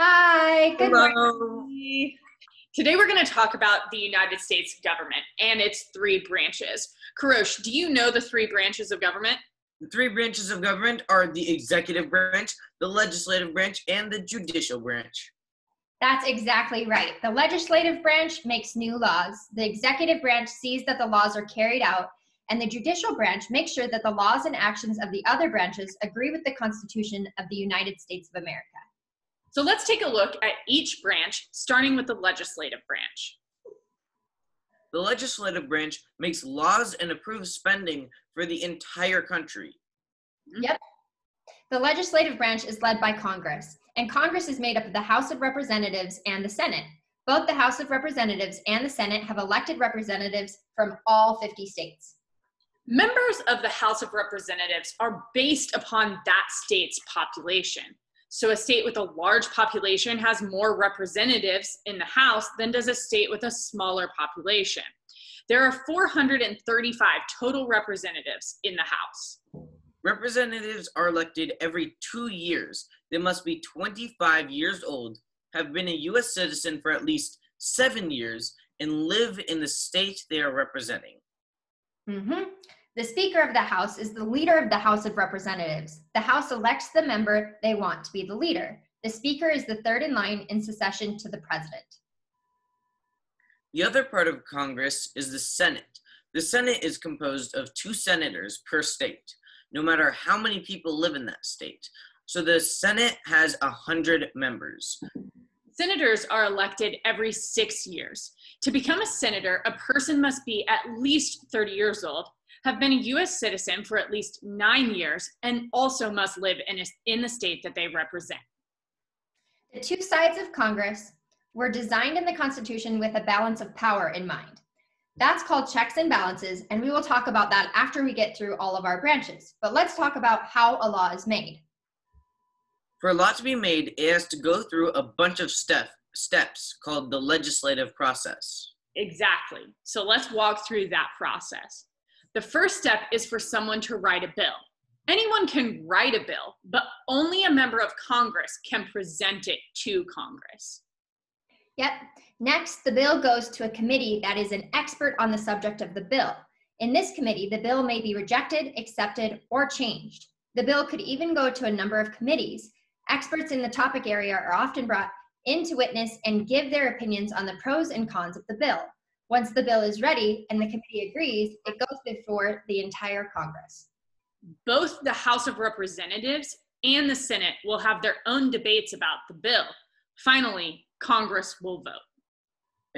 Hi, good Hello. morning. Today we're going to talk about the United States government and its three branches. Karosh, do you know the three branches of government? The three branches of government are the executive branch, the legislative branch, and the judicial branch. That's exactly right. The legislative branch makes new laws, the executive branch sees that the laws are carried out, and the judicial branch makes sure that the laws and actions of the other branches agree with the Constitution of the United States of America. So let's take a look at each branch, starting with the legislative branch. The legislative branch makes laws and approves spending for the entire country. Yep. The legislative branch is led by Congress, and Congress is made up of the House of Representatives and the Senate. Both the House of Representatives and the Senate have elected representatives from all 50 states. Members of the House of Representatives are based upon that state's population. So a state with a large population has more representatives in the House than does a state with a smaller population. There are 435 total representatives in the House. Representatives are elected every 2 years. They must be 25 years old, have been a U.S. citizen for at least 7 years, and live in the state they are representing. The Speaker of the House is the leader of the House of Representatives. The House elects the member they want to be the leader. The Speaker is the third in line in succession to the President. The other part of Congress is the Senate. The Senate is composed of 2 senators per state, no matter how many people live in that state. So the Senate has 100 members. Senators are elected every 6 years. To become a senator, a person must be at least 30 years old, have been a U.S. citizen for at least 9 years, and also must live in the state that they represent. The 2 sides of Congress were designed in the Constitution with a balance of power in mind. That's called checks and balances, and we will talk about that after we get through all of our branches. But let's talk about how a law is made. For a law to be made, it has to go through a bunch of steps called the legislative process. Exactly. So let's walk through that process. The first step is for someone to write a bill. Anyone can write a bill, but only a member of Congress can present it to Congress. Yep. Next, the bill goes to a committee that is an expert on the subject of the bill. In this committee, the bill may be rejected, accepted, or changed. The bill could even go to a number of committees. Experts in the topic area are often brought in to witness and give their opinions on the pros and cons of the bill. Once the bill is ready and the committee agrees, it goes before the entire Congress. Both the House of Representatives and the Senate will have their own debates about the bill. Finally, Congress will vote.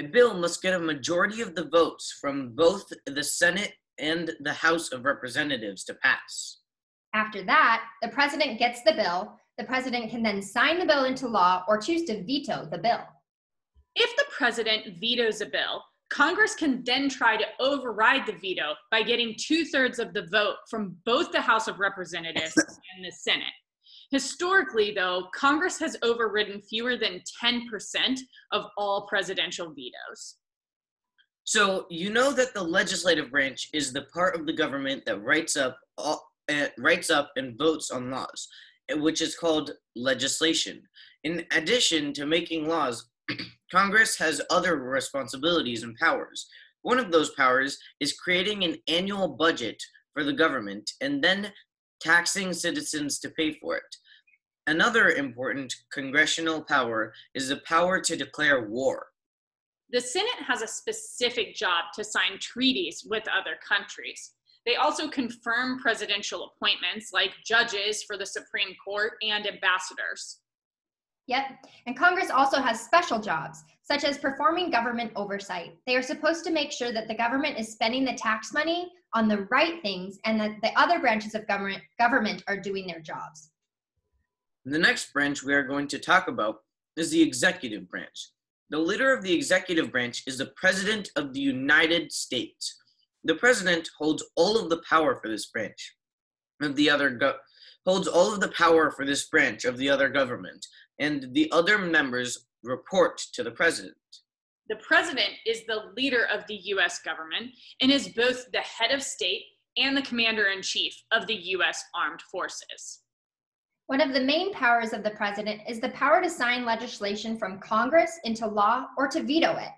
A bill must get a majority of the votes from both the Senate and the House of Representatives to pass. After that, the president gets the bill. The president can then sign the bill into law or choose to veto the bill. If the president vetoes a bill, Congress can then try to override the veto by getting 2/3 of the vote from both the House of Representatives and the Senate. Historically, though, Congress has overridden fewer than 10% of all presidential vetoes. So you know that the legislative branch is the part of the government that writes up and votes on laws, which is called legislation. In addition to making laws, Congress has other responsibilities and powers. One of those powers is creating an annual budget for the government and then taxing citizens to pay for it. Another important congressional power is the power to declare war. The Senate has a specific job to sign treaties with other countries. They also confirm presidential appointments like judges for the Supreme Court and ambassadors. Yep, and Congress also has special jobs, such as performing government oversight. They are supposed to make sure that the government is spending the tax money on the right things and that the other branches of government are doing their jobs. The next branch we are going to talk about is the executive branch. The leader of the executive branch is the President of the United States. The President holds all of the power for this branch of the other government, and the other members report to the President. The President is the leader of the U.S. government and is both the head of state and the commander-in-chief of the U.S. Armed Forces. One of the main powers of the president is the power to sign legislation from Congress into law or to veto it.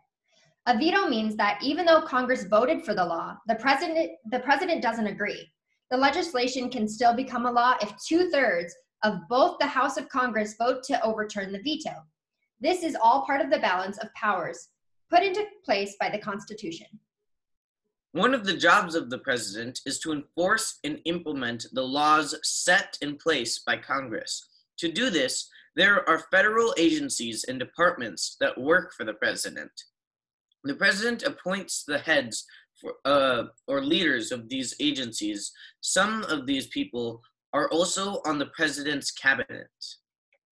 A veto means that even though Congress voted for the law, the president doesn't agree. The legislation can still become a law if 2/3 of both the House of Congress vote to overturn the veto. This is all part of the balance of powers put into place by the Constitution. One of the jobs of the president is to enforce and implement the laws set in place by Congress. To do this, there are federal agencies and departments that work for the president. The president appoints the heads or leaders of these agencies. Some of these people are also on the president's cabinet.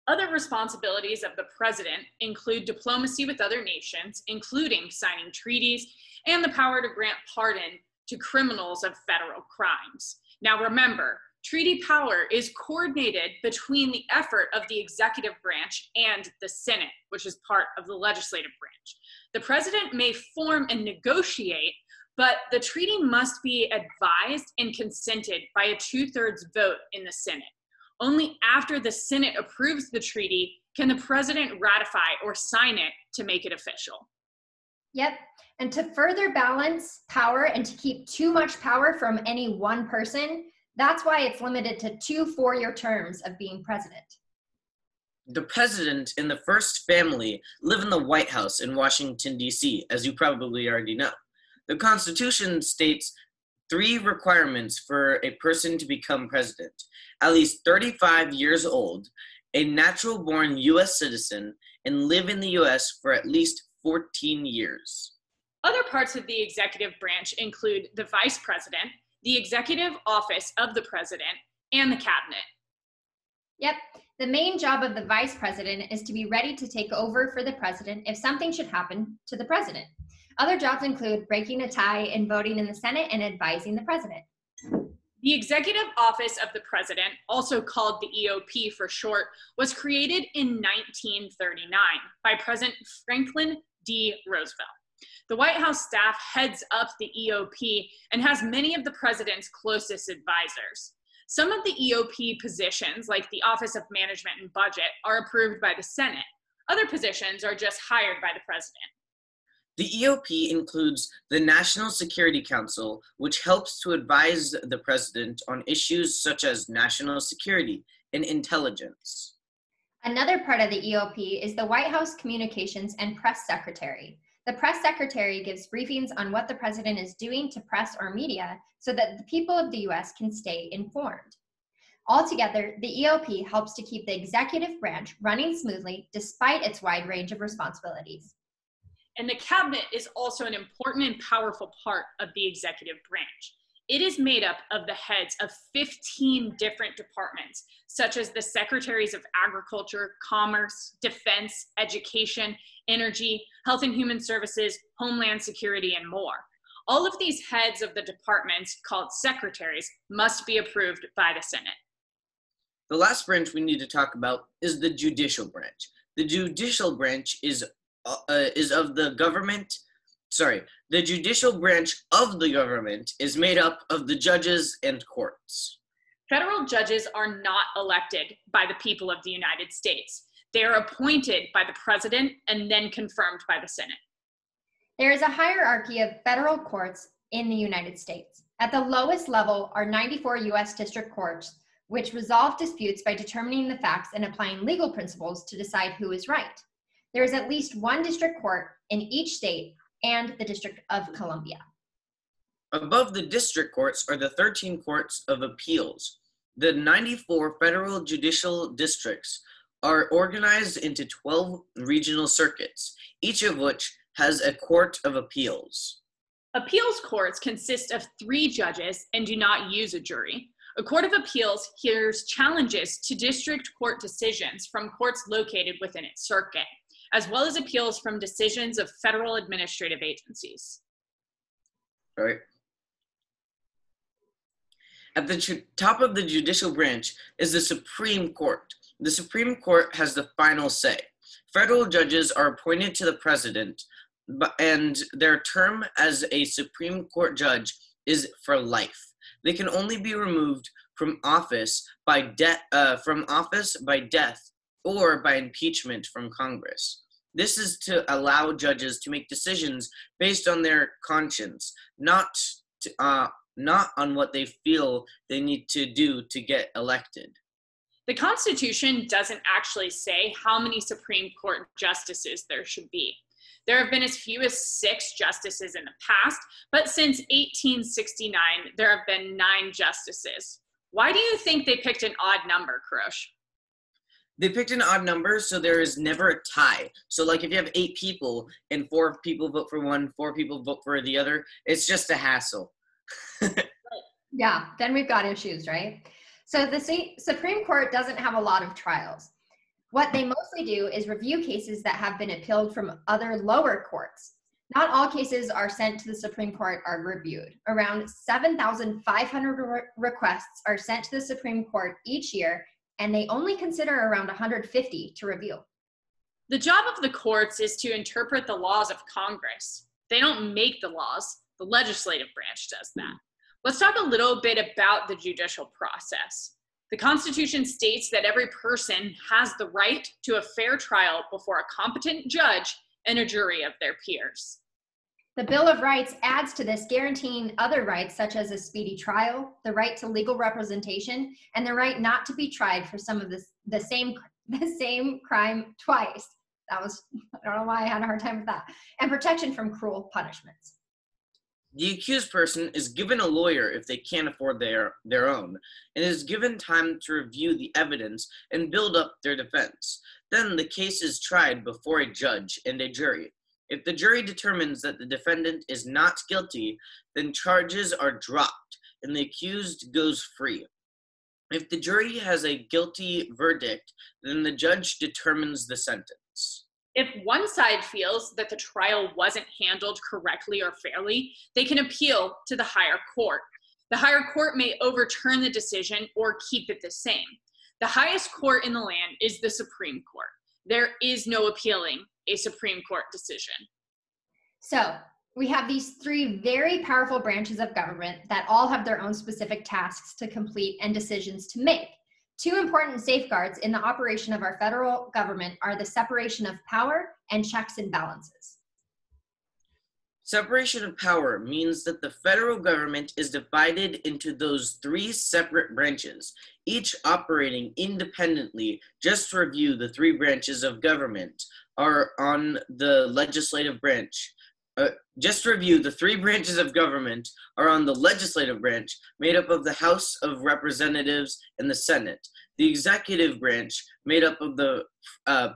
Other responsibilities of the president include diplomacy with other nations, including signing treaties, and the power to grant pardon to criminals of federal crimes. Now remember, treaty power is coordinated between the effort of the executive branch and the Senate, which is part of the legislative branch. The president may form and negotiate, but the treaty must be advised and consented by a 2/3 vote in the Senate. Only after the Senate approves the treaty can the president ratify or sign it to make it official. Yep, and to further balance power and to keep too much power from any one person, that's why it's limited to 2 4-year terms of being president. The president and the first family live in the White House in Washington, D.C., as you probably already know. The Constitution states 3 requirements for a person to become president: at least 35 years old, a natural-born U.S. citizen, and live in the U.S. for at least 14 years. Other parts of the executive branch include the vice president, the executive office of the president, and the cabinet. Yep, the main job of the vice president is to be ready to take over for the president if something should happen to the president. Other jobs include breaking a tie and voting in the Senate and advising the president. The executive office of the president, also called the EOP for short, was created in 1939 by President Franklin D. Roosevelt. The White House staff heads up the EOP and has many of the president's closest advisors. Some of the EOP positions, like the Office of Management and Budget, are approved by the Senate. Other positions are just hired by the president. The EOP includes the National Security Council, which helps to advise the president on issues such as national security and intelligence. Another part of the EOP is the White House Communications and Press Secretary. The press secretary gives briefings on what the president is doing to press or media so that the people of the U.S. can stay informed. Altogether, the EOP helps to keep the executive branch running smoothly despite its wide range of responsibilities. And the cabinet is also an important and powerful part of the executive branch. It is made up of the heads of 15 different departments, such as the secretaries of Agriculture, Commerce, Defense, Education, Energy, Health and Human Services, Homeland Security, and more. All of these heads of the departments, called secretaries, must be approved by the Senate. The last branch we need to talk about is the judicial branch. The judicial branch is of the government. The judicial branch of the government is made up of the judges and courts. Federal judges are not elected by the people of the United States. They are appointed by the president and then confirmed by the Senate. There is a hierarchy of federal courts in the United States. At the lowest level are 94 U.S. district courts, which resolve disputes by determining the facts and applying legal principles to decide who is right. There is at least one district court in each state and the District of Columbia. Above the district courts are the 13 courts of appeals. The 94 federal judicial districts are organized into 12 regional circuits, each of which has a court of appeals. Appeals courts consist of 3 judges and do not use a jury. A court of appeals hears challenges to district court decisions from courts located within its circuit, as well as appeals from decisions of federal administrative agencies. All right. At the top of the judicial branch is the Supreme Court. The Supreme Court has the final say. Federal judges are appointed to the president, and their term as a Supreme Court judge is for life. They can only be removed from office by death or by impeachment from Congress. This is to allow judges to make decisions based on their conscience, not on what they feel they need to do to get elected. The Constitution doesn't actually say how many Supreme Court justices there should be. There have been as few as 6 justices in the past, but since 1869, there have been 9 justices. Why do you think they picked an odd number, Krosh? They picked an odd number so there is never a tie. So like if you have 8 people and 4 people vote for one, 4 people vote for the other, it's just a hassle. Yeah, then we've got issues, right? So the Supreme Court doesn't have a lot of trials. What they mostly do is review cases that have been appealed from other lower courts. Not all cases are sent to the Supreme Court are reviewed. Around 7,500 requests are sent to the Supreme Court each year, and they only consider around 150 to review. The job of the courts is to interpret the laws of Congress. They don't make the laws. The legislative branch does that. Let's talk a little bit about the judicial process. The Constitution states that every person has the right to a fair trial before a competent judge and a jury of their peers. The Bill of Rights adds to this, guaranteeing other rights such as a speedy trial, the right to legal representation, and the right not to be tried for some of the same crime twice. I don't know why I had a hard time with that. And protection from cruel punishments. The accused person is given a lawyer if they can't afford their own, and is given time to review the evidence and build up their defense. Then the case is tried before a judge and a jury. If the jury determines that the defendant is not guilty, then charges are dropped and the accused goes free. If the jury has a guilty verdict, then the judge determines the sentence. If one side feels that the trial wasn't handled correctly or fairly, they can appeal to the higher court. The higher court may overturn the decision or keep it the same. The highest court in the land is the Supreme Court. There is no appealing a Supreme Court decision. So we have these 3 very powerful branches of government that all have their own specific tasks to complete and decisions to make. 2 important safeguards in the operation of our federal government are the separation of power and checks and balances. Separation of power means that the federal government is divided into those 3 separate branches, each operating independently. Just to review, the 3 branches of government are on the legislative branch. The 3 branches of government are on the legislative branch, made up of the House of Representatives and the Senate. The executive branch, made up of the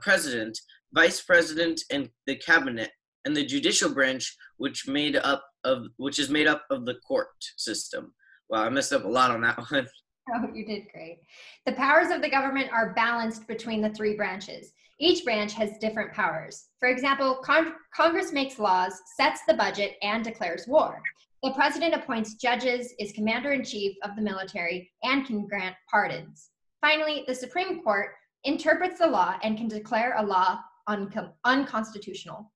president, vice president, and the cabinet, and the judicial branch, which is made up of the court system. Wow, I messed up a lot on that one. Oh, you did great. The powers of the government are balanced between the 3 branches. Each branch has different powers. For example, Congress makes laws, sets the budget, and declares war. The president appoints judges, is commander-in-chief of the military, and can grant pardons. Finally, the Supreme Court interprets the law and can declare a law unconstitutional.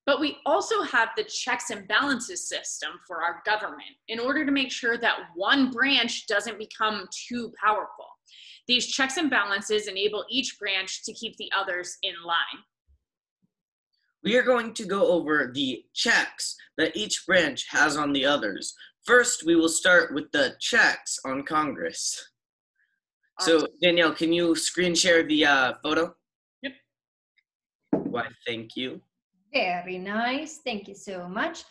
But we also have the checks and balances system for our government in order to make sure that one branch doesn't become too powerful. These checks and balances enable each branch to keep the others in line. We are going to go over the checks that each branch has on the others. First, we will start with the checks on Congress. So, Danielle, can you screen share the photo? Yep. Why, thank you. Very nice. Thank you so much.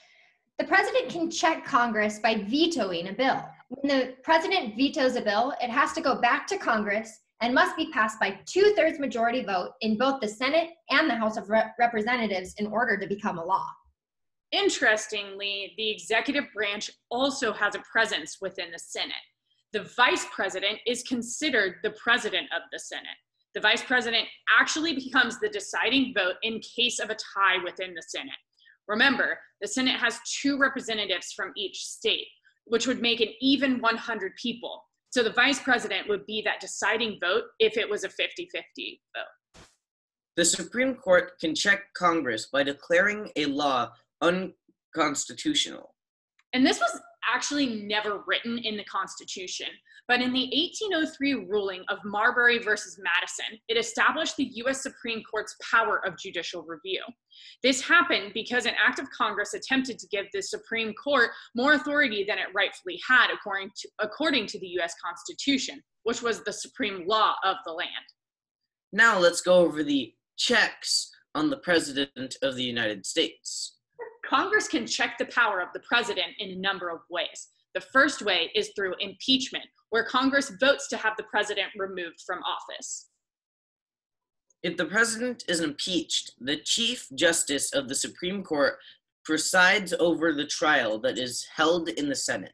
The president can check Congress by vetoing a bill. When the president vetoes a bill, it has to go back to Congress and must be passed by 2/3 majority vote in both the Senate and the House of Representatives in order to become a law. Interestingly, the executive branch also has a presence within the Senate. The vice president is considered the president of the Senate. The vice president actually becomes the deciding vote in case of a tie within the Senate. Remember, the Senate has 2 representatives from each state, which would make an even 100 people. So the vice president would be that deciding vote if it was a 50-50 vote. The Supreme Court can check Congress by declaring a law unconstitutional. And this was actually never written in the Constitution, but in the 1803 ruling of Marbury versus Madison, it established the U.S. Supreme Court's power of judicial review. This happened because an act of Congress attempted to give the Supreme Court more authority than it rightfully had according to the U.S. Constitution, which was the supreme law of the land. Now let's go over the checks on the President of the United States. Congress can check the power of the president in a number of ways. The first way is through impeachment, where Congress votes to have the president removed from office. If the president is impeached, the Chief Justice of the Supreme Court presides over the trial that is held in the Senate.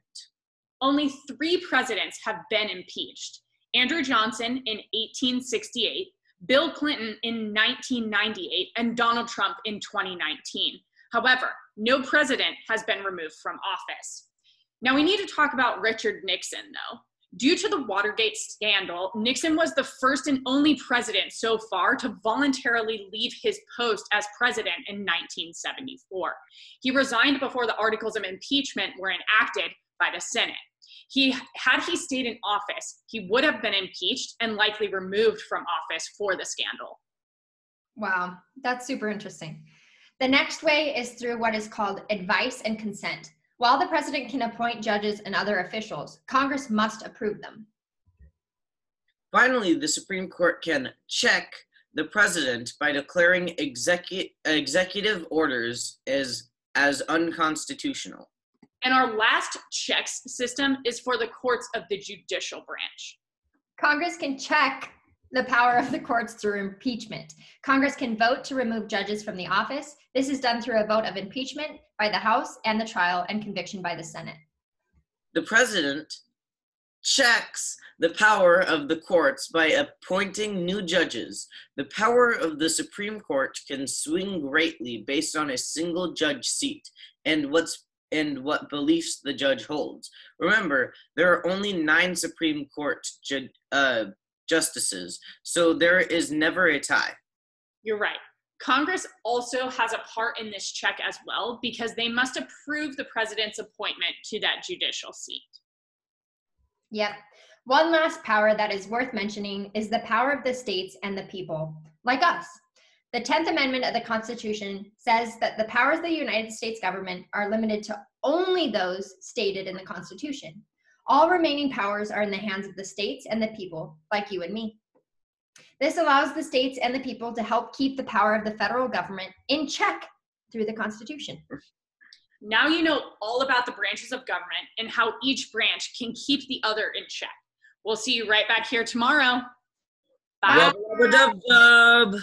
Only 3 presidents have been impeached: Andrew Johnson in 1868, Bill Clinton in 1998, and Donald Trump in 2019. However, no president has been removed from office. Now we need to talk about Richard Nixon, though. Due to the Watergate scandal, Nixon was the first and only president so far to voluntarily leave his post as president in 1974. He resigned before the articles of impeachment were enacted by the Senate. Had he stayed in office, he would have been impeached and likely removed from office for the scandal. Wow, that's super interesting. The next way is through what is called advice and consent. While the president can appoint judges and other officials, Congress must approve them. Finally, the Supreme Court can check the president by declaring executive orders as unconstitutional. And our last checks system is for the courts of the Judicial Branch. Congress can check the power of the courts through impeachment. Congress can vote to remove judges from the office. This is done through a vote of impeachment by the House and the trial and conviction by the Senate. The president checks the power of the courts by appointing new judges. The power of the Supreme Court can swing greatly based on a single judge seat and what beliefs the judge holds. Remember, there are only 9 Supreme Court justices, so there is never a tie. You're right. Congress also has a part in this check as well, because they must approve the president's appointment to that judicial seat. Yep. One last power that is worth mentioning is the power of the states and the people, like us. The 10th Amendment of the Constitution says that the powers of the United States government are limited to only those stated in the Constitution. All remaining powers are in the hands of the states and the people, like you and me. This allows the states and the people to help keep the power of the federal government in check through the Constitution. Now you know all about the branches of government and how each branch can keep the other in check. We'll see you right back here tomorrow. Bye. Dub, dub, dub.